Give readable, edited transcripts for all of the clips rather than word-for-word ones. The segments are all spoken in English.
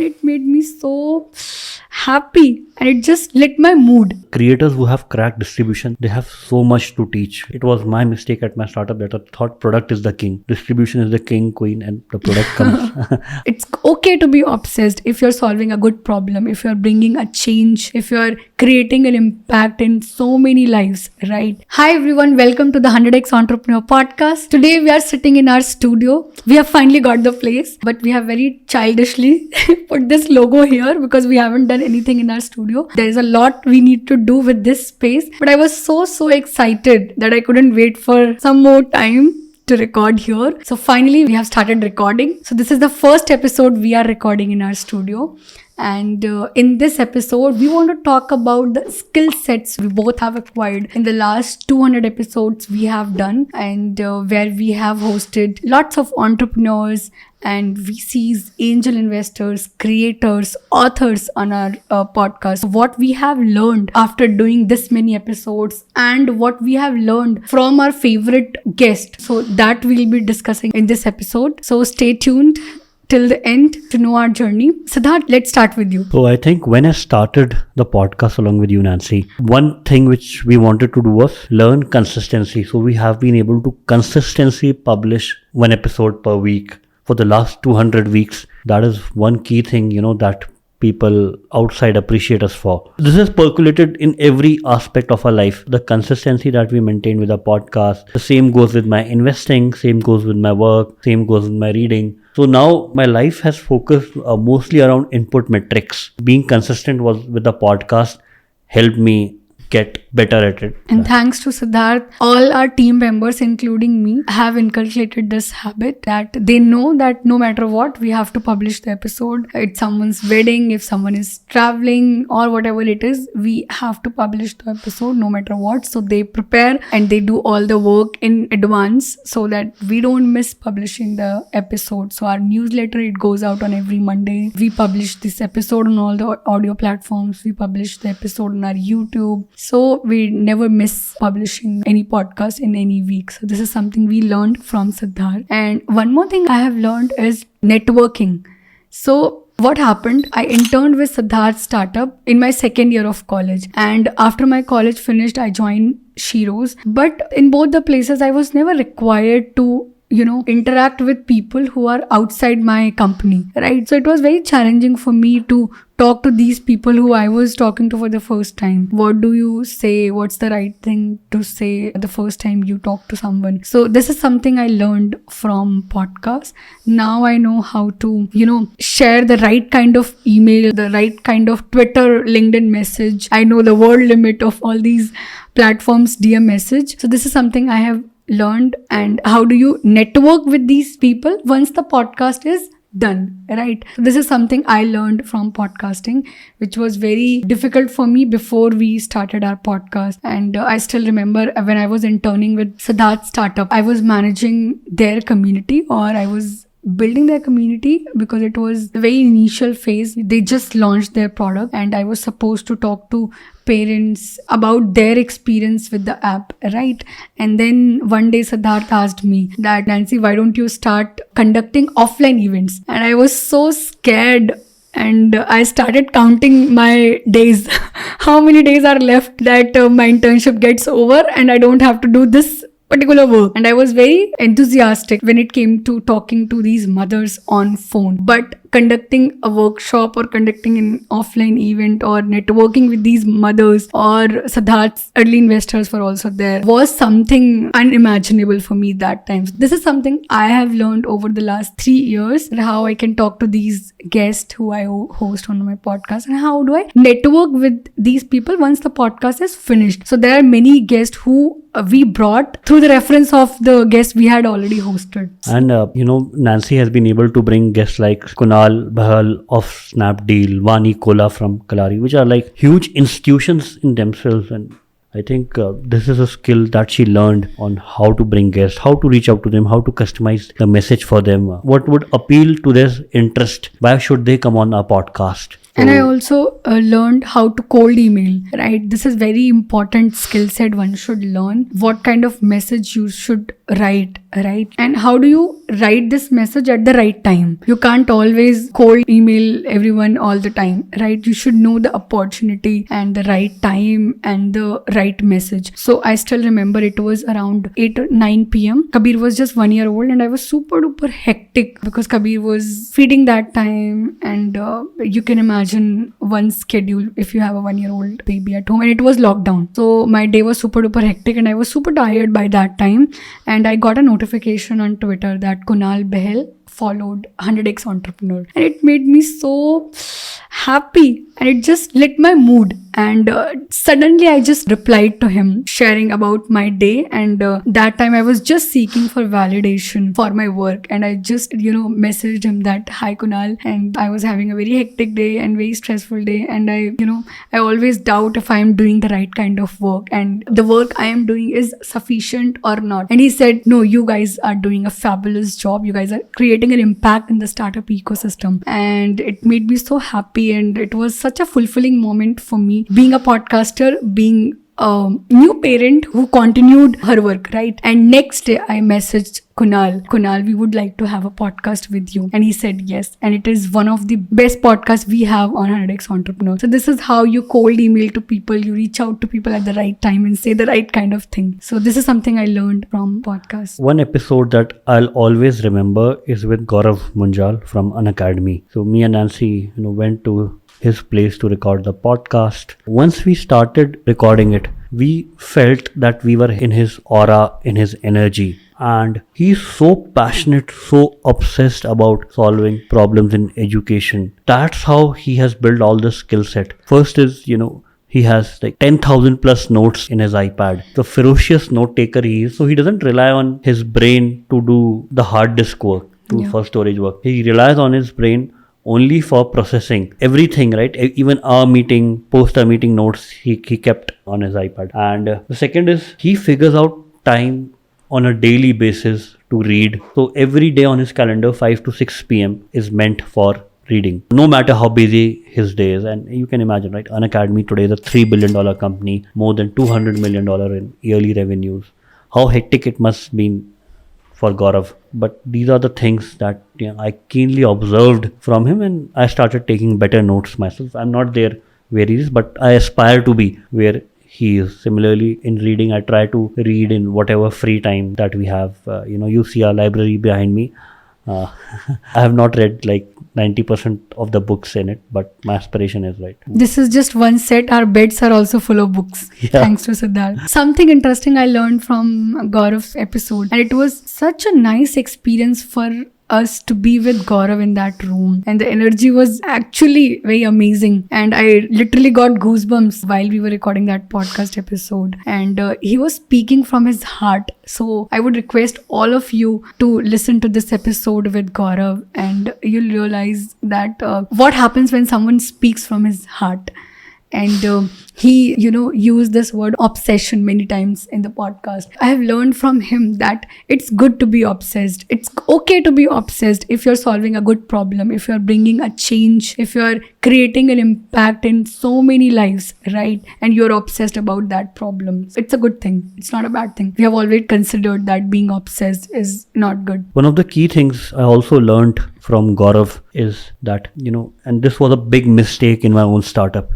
and it made me so happy and it just lit my mood. Creators who have cracked distribution, they have so much to teach. It was my mistake at my startup that I thought product is the king. Distribution is the king, queen, and the product comes. It's okay to be obsessed if you're solving a good problem, if you're bringing a change, if you're creating an impact in so many lives, right? Hi everyone, welcome to the 100x Entrepreneur Podcast. Today we are sitting in our studio. We have finally got the place, but we have very childishly put this logo here because we haven't done anything in our studio. There is a lot we need to do with this space, but I was so excited that I couldn't wait for some more time to record here. So finally we have started recording. So this is the first episode we are recording in our studio. And in this episode, we want to talk about the skill sets we both have acquired in the last 200 episodes we have done, and where we have hosted lots of entrepreneurs and VCs, angel investors, creators, authors on our podcast. What we have learned after doing this many episodes and what we have learned from our favorite guest. So that we'll be discussing in this episode. So stay tuned till the end to know our journey. Siddhartha, let's start with you. So I think when I started the podcast along with you, Nancy, one thing which we wanted to do was learn consistency. So we have been able to consistently publish one episode per week for the last 200 weeks. That is one key thing, that people outside appreciate us for. This is percolated in every aspect of our life. The consistency that we maintain with our podcast. The same goes with my investing, same goes with my work, same goes with my reading. So now my life has focused mostly around input metrics. Being consistent with the podcast helped me get better at it. And thanks to Siddhartha, all our team members, including me, have inculcated this habit that they know that no matter what, we have to publish the episode. It's someone's wedding, if someone is traveling or whatever it is, we have to publish the episode no matter what. So they prepare and they do all the work in advance so that we don't miss publishing the episode. So our newsletter, it goes out on every Monday. We publish this episode on all the audio platforms. We publish the episode on our YouTube. So we never miss publishing any podcast in any week. So this is something we learned from Siddhartha. And one more thing I have learned is networking. So what happened? I interned with Siddhartha's startup in my second year of college. And after my college finished, I joined Shiro's. But in both the places, I was never required to interact with people who are outside my company, right? So it was very challenging for me to talk to these people who I was talking to for the first time. What do you say? What's the right thing to say the first time you talk to someone? So this is something I learned from podcasts. Now I know how to, share the right kind of email, the right kind of Twitter, LinkedIn message. I know the word limit of all these platforms, DM message. So this is something I have learned. And how do you network with these people once the podcast is done, right? So this is something I learned from podcasting, which was very difficult for me before we started our podcast. And I still remember when I was interning with Siddhartha's startup, I was managing their community, or I was building their community because it was the very initial phase. They just launched their product and I was supposed to talk to parents about their experience with the app, right? And then one day Siddhartha asked me that, Nancy, why don't you start conducting offline events? And I was so scared. And I started counting my days. How many days are left that my internship gets over and I don't have to do this particular work. And I was very enthusiastic when it came to talking to these mothers on phone. But conducting a workshop or conducting an offline event or networking with these mothers or Siddhartha's early investors were also there was something unimaginable for me that time. This is something I have learned over the last 3 years, how I can talk to these guests who I host on my podcast and how do I network with these people once the podcast is finished. So there are many guests who we brought through the reference of the guests we had already hosted. And Nancy has been able to bring guests like Kunal Bahal of Snapdeal, Vani Kola from Kalari, which are like huge institutions in themselves, and I think this is a skill that she learned on how to bring guests, how to reach out to them, how to customize the message for them, what would appeal to their interest, why should they come on our podcast. And I also learned how to cold email, right? This is very important skill set one should learn. What kind of message you should write, right? And how do you write this message at the right time? You can't always cold email everyone all the time, right? You should know the opportunity and the right time and the right message. So I still remember it was around 8 or 9 p.m. Kabir was just 1 year old and I was super duper hectic because Kabir was feeding that time, and you can imagine one schedule if you have a 1 year old baby at home, and it was lockdown. So my day was super duper hectic and I was super tired by that time, and I got a notification on Twitter that Kunal Behel followed 100x Entrepreneur, and it made me so happy and it just lit my mood. And suddenly I just replied to him sharing about my day, and that time I was just seeking for validation for my work, and I just messaged him that, hi Kunal, and I was having a very hectic day and very stressful day, and I always doubt if I am doing the right kind of work and the work I am doing is sufficient or not. And he said, no, you guys are doing a fabulous job, you guys are creating an impact in the startup ecosystem. And it made me so happy, and it was such a fulfilling moment for me, being a podcaster, being a new parent who continued her work, right? And next day I messaged Kunal, we would like to have a podcast with you. And he said yes. And it is one of the best podcasts we have on 100x Entrepreneur. So this is how you cold email to people, you reach out to people at the right time and say the right kind of thing. So this is something I learned from podcasts. One episode that I'll always remember is with Gaurav Munjal from Unacademy. So me and Nancy, went to his place to record the podcast. Once we started recording it, we felt that we were in his aura, in his energy. And he's so passionate, so obsessed about solving problems in education. That's how he has built all the skill set. First is, he has like 10,000 plus notes in his iPad. The ferocious note taker he is. So he doesn't rely on his brain to do the hard disk work, for storage work. He relies on his brain only for processing everything, right? Even our meeting, post our meeting notes, he kept on his iPad. And the second is he figures out time on a daily basis to read. So every day on his calendar, 5 to 6 p.m. is meant for reading, no matter how busy his day is. And you can imagine, right? Unacademy today is a $3 billion company, more than $200 million in yearly revenues. How hectic it must be for Gaurav. But these are the things that I keenly observed from him, and I started taking better notes myself. I'm not there where he is, but I aspire to be where he is. Similarly, in reading, I try to read in whatever free time that we have. You see our library behind me. I have not read like 90% of the books in it, but my aspiration is right. This is just one set. Our beds are also full of books. Thanks to Siddhartha. Something interesting I learned from Gaurav's episode, and it was such a nice experience for us to be with Gaurav in that room, and the energy was actually very amazing, and I literally got goosebumps while we were recording that podcast episode. And he was speaking from his heart. So I would request all of you to listen to this episode with Gaurav, and you'll realize that what happens when someone speaks from his heart. And he, used this word obsession many times in the podcast. I have learned from him that it's good to be obsessed. It's okay to be obsessed if you're solving a good problem, if you're bringing a change, if you're creating an impact in so many lives, right? And you're obsessed about that problem. It's a good thing. It's not a bad thing. We have always considered that being obsessed is not good. One of the key things I also learned from Gaurav is that, and this was a big mistake in my own startup,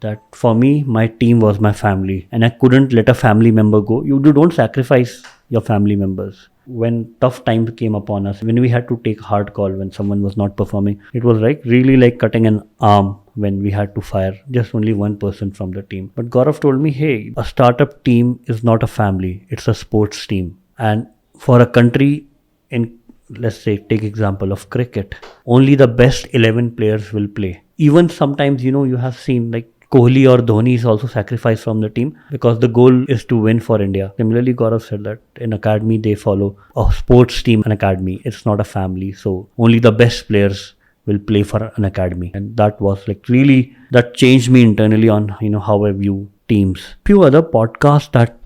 that for me, my team was my family, and I couldn't let a family member go. You don't sacrifice your family members. When tough times came upon us, when we had to take a hard call, when someone was not performing, it was really like cutting an arm when we had to fire just only one person from the team. But Gaurav told me, hey, a startup team is not a family, it's a sports team. And for a country in, let's say, take example of cricket, only the best 11 players will play. Even sometimes, you have seen like Kohli or Dhoni is also sacrificed from the team because the goal is to win for India. Similarly, Gaurav said that in Academy, they follow a sports team, an academy. It's not a family. So only the best players will play for an academy. And that was like really, that changed me internally on, how I view teams. Few other podcasts that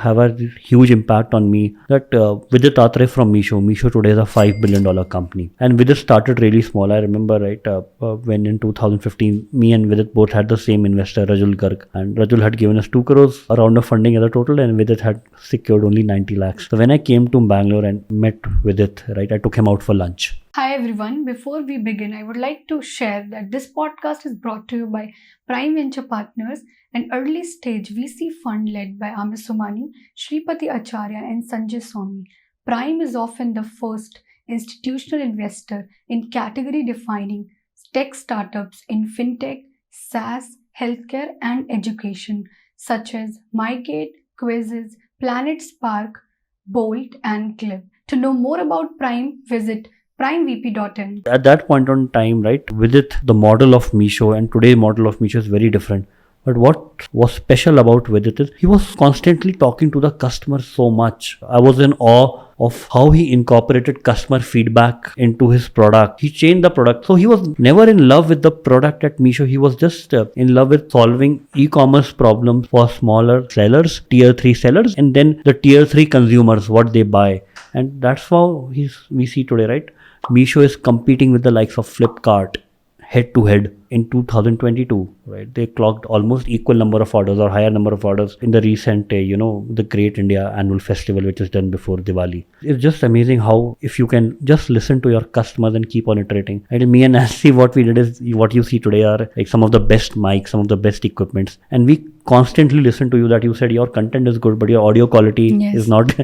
have a huge impact on me. That Vidit Atre from Misho today is a $5 billion company, and Vidit started really small. I remember, right, when in 2015 me and Vidit both had the same investor, Rajul Garg, and Rajul had given us 2 crores a round of funding as a total, and Vidit had secured only 90 lakhs. So when I came to Bangalore and met Vidit, right, I took him out for lunch. Hi everyone, before we begin, I would like to share that this podcast is brought to you by Prime Venture Partners, an early stage VC fund led by Amir Somani, Shripati Acharya, and Sanjay Swami. Prime is often the first institutional investor in category defining tech startups in fintech, SaaS, healthcare, and education, such as MyGate, Quizzes, Planet Spark, Bolt, and Clip. To know more about Prime, visit primevp.in. At that point on time, right, Vidit, the model of Misho and today's model of Misho is very different. But what was special about Vidit is he was constantly talking to the customer so much. I was in awe of how he incorporated customer feedback into his product. He changed the product. So he was never in love with the product at Misho. He was just in love with solving e-commerce problems for smaller sellers, tier 3 sellers, and then the tier 3 consumers, what they buy. And that's how we see today, right? Misho is competing with the likes of Flipkart head to head in 2022, right? They clocked almost equal number of orders or higher number of orders in the recent, the Great India Annual Festival, which is done before Diwali. It's just amazing how if you can just listen to your customers and keep on iterating. And me and Nancy, what we did is what you see today are like some of the best mics, some of the best equipments, and we constantly listen to you that you said your content is good, but your audio quality is not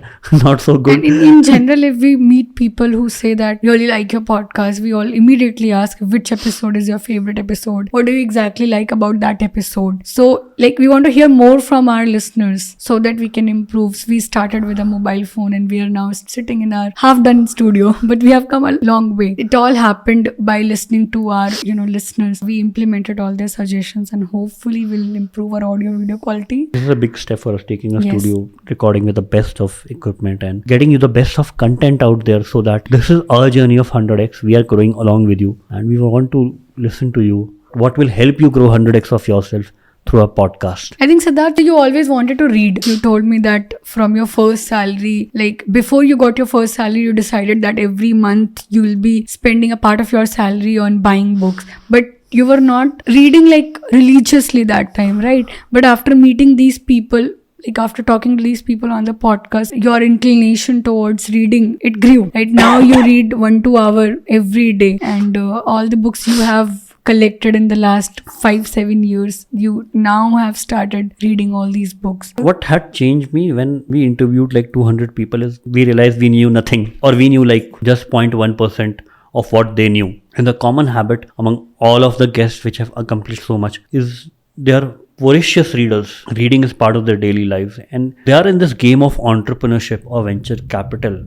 not so good. And in general, if we meet people who say that really like your podcast, we all immediately ask which episode is your favorite episode. What do you exactly like about that episode? So we want to hear more from our listeners so that we can improve. So we started with a mobile phone and we are now sitting in our half-done studio, but we have come a long way. It all happened by listening to our listeners. We implemented all their suggestions and hopefully we'll improve our audio video quality. This is a big step for us, taking a studio, recording with the best of equipment and getting you the best of content out there, so that this is our journey of 100x. We are growing along with you and we want to listen to you. What will help you grow 100x of yourself through a podcast? I think, Siddhartha, you always wanted to read. You told me that from your first salary, before you got your first salary, you decided that every month you will be spending a part of your salary on buying books. But you were not reading religiously that time, right? But after meeting these people, after talking to these people on the podcast, your inclination towards reading, it grew. Right now you read 1-2 hours every day, and all the books you have collected in the last 5-7 years, you now have started reading all these books. What had changed me when we interviewed 200 people is we realized we knew nothing, or we knew just 0.1% of what they knew. And the common habit among all of the guests which have accomplished so much is they are voracious readers. Reading is part of their daily lives, and they are in this game of entrepreneurship or venture capital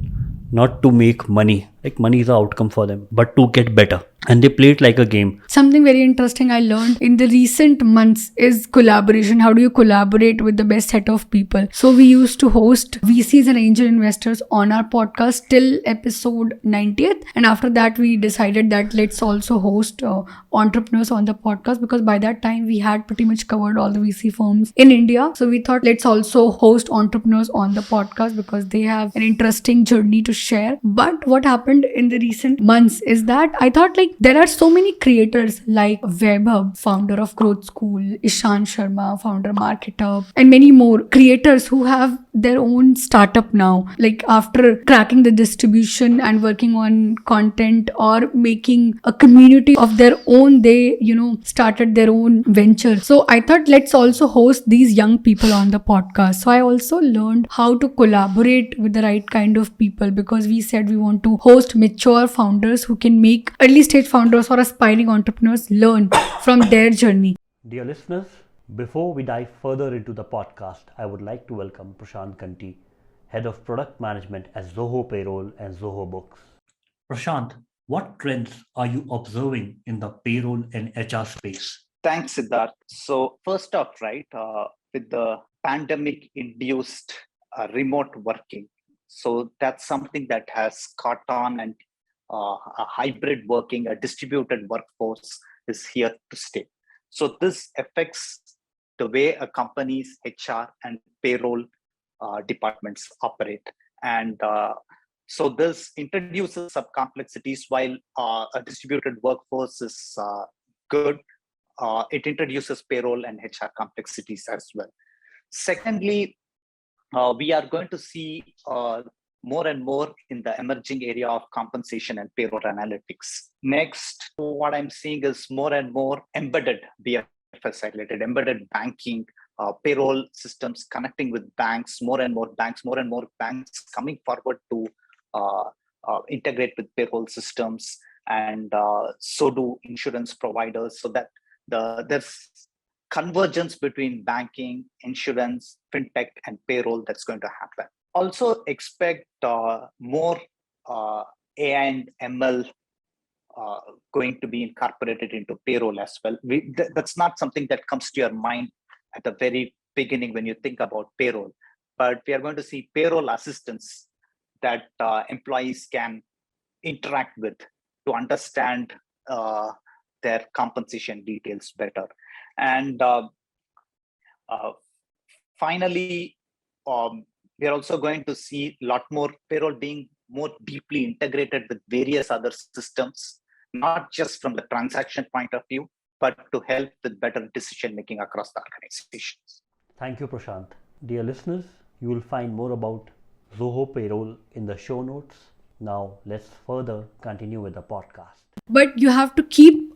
not to make money. Money is the outcome for them, but to get better. And they play it like a game. Something very interesting I learned in the recent months is collaboration. How do you collaborate with the best set of people? So we used to host VCs and angel investors on our podcast till episode 90th. And after that, we decided that let's also host entrepreneurs on the podcast, because by that time we had pretty much covered all the VC firms in India. So we thought let's also host entrepreneurs on the podcast because they have an interesting journey to share. But what happened in the recent months is that I thought there are so many creators like Webhub, founder of Growth School, Ishan Sharma, founder MarketUp, and many more creators who have their own startup now. After cracking the distribution and working on content or making a community of their own, they started their own venture. So I thought let's also host these young people on the podcast. So I also learned how to collaborate with the right kind of people, because we said we want to host mature founders who can make early stage founders or aspiring entrepreneurs learn from their journey. Dear listeners, before we dive further into the podcast, I would like to welcome Prashant Kanti, Head of Product Management at Zoho Payroll and Zoho Books. Prashant, what trends are you observing in the payroll and HR space? Thanks, Siddhartha. So first off, with the pandemic-induced remote working, so that's something that has caught on, and a hybrid working, a distributed workforce is here to stay. So this affects the way a company's HR and payroll departments operate. And so this introduces some complexities. While a distributed workforce is good, it introduces payroll and HR complexities as well. Secondly, we are going to see more and more in the emerging area of compensation and payroll analytics. Next, what I'm seeing is more and more embedded BFS related, embedded banking, payroll systems connecting with banks, more and more banks coming forward to integrate with payroll systems, and so do insurance providers, so that there's convergence between banking, insurance, fintech, and payroll that's going to happen. Also expect more AI and ML going to be incorporated into payroll as well. That's not something that comes to your mind at the very beginning when you think about payroll, but we are going to see payroll assistants that employees can interact with to understand their compensation details better. And finally, we are also going to see a lot more payroll being more deeply integrated with various other systems, not just from the transaction point of view, but to help with better decision making across the organizations. Thank you, Prashant. Dear listeners, you will find more about Zoho Payroll in the show notes. Now, let's further continue with the podcast. But you have to keep,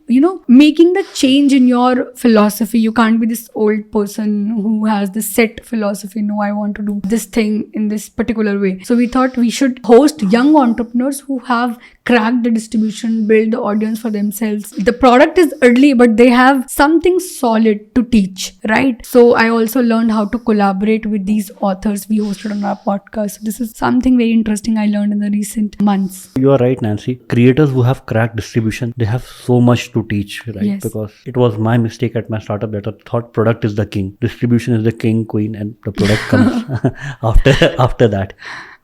making the change in your philosophy. You can't be this old person who has this set philosophy. No, I want to do this thing in this particular way. So we thought we should host young entrepreneurs who have cracked the distribution, build the audience for themselves. The product is early, but they have something solid to teach, right? So I also learned how to collaborate with these authors we hosted on our podcast. So this is something very interesting I learned in the recent months. You are right, Nancy. Creators who have cracked distribution, they have so much to teach, right? Yes. Because it was my mistake at my startup that I thought product is the king, distribution is the king, queen, and the product comes after that.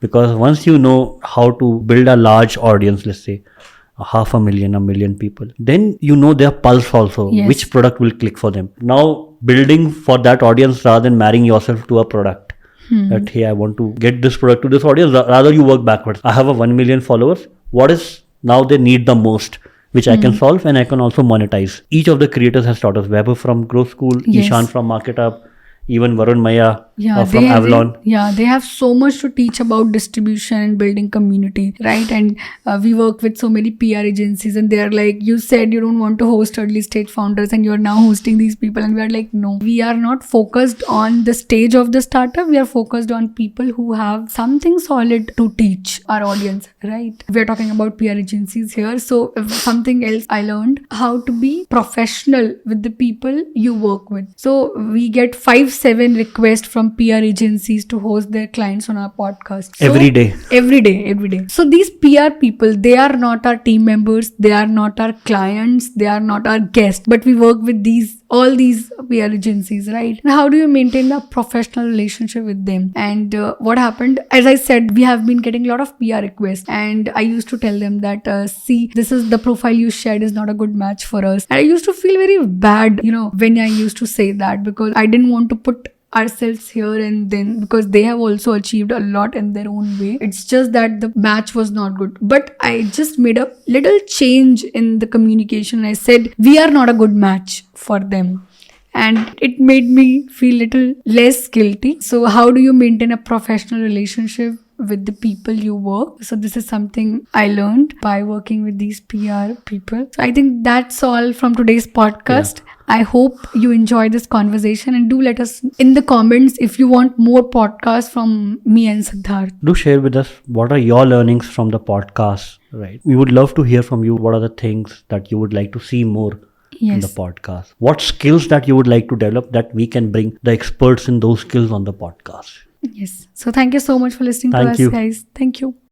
Because once you know how to build a large audience, let's say 500,000, 1 million people, then you know their pulse also, Yes. which product will click for them. Now building for that audience rather than marrying yourself to a product. That, hey, I want to get this product to this audience, rather you work backwards. I have a 1 million followers. What is now they need the most, which I can solve, and I can also monetize. Each of the creators has taught us. Weber from Grow School, Yes. Ishan from Market Up, even Varun Maya from they Avalon. They have so much to teach about distribution and building community, right? And we work with so many PR agencies, and they're like, you said you don't want to host early stage founders, and you're now hosting these people. And we're like, no, we are not focused on the stage of the startup. We are focused on people who have something solid to teach our audience, right? We're talking about PR agencies here. So something else I learned, how to be professional with the people you work with. So we get 5-7 requests from PR agencies to host their clients on our podcast. So, Every day. Every day. So these PR people, they are not our team members, they are not our clients, they are not our guests, but we work with all these PR agencies, right? And how do you maintain a professional relationship with them? And what happened, as I said, we have been getting a lot of PR requests, and I used to tell them that, see, this is the profile you shared is not a good match for us. And I used to feel very bad, when I used to say that, because I didn't want to put ourselves here and then, because they have also achieved a lot in their own way. It's just that the match was not good. But I just made a little change in the communication. I said, we are not a good match for them. And it made me feel little less guilty. So how do you maintain a professional relationship with the people you work? So this is something I learned by working with these PR people. So I think that's all from today's podcast. Yeah. I hope you enjoy this conversation, and do let us in the comments if you want more podcasts from me and Siddhartha. Do share with us what are your learnings from the podcast, right? We would love to hear from you. What are the things that you would like to see more in the podcast? What skills that you would like to develop that we can bring the experts in those skills on the podcast? Yes. So thank you so much for listening to us, guys. Thank you.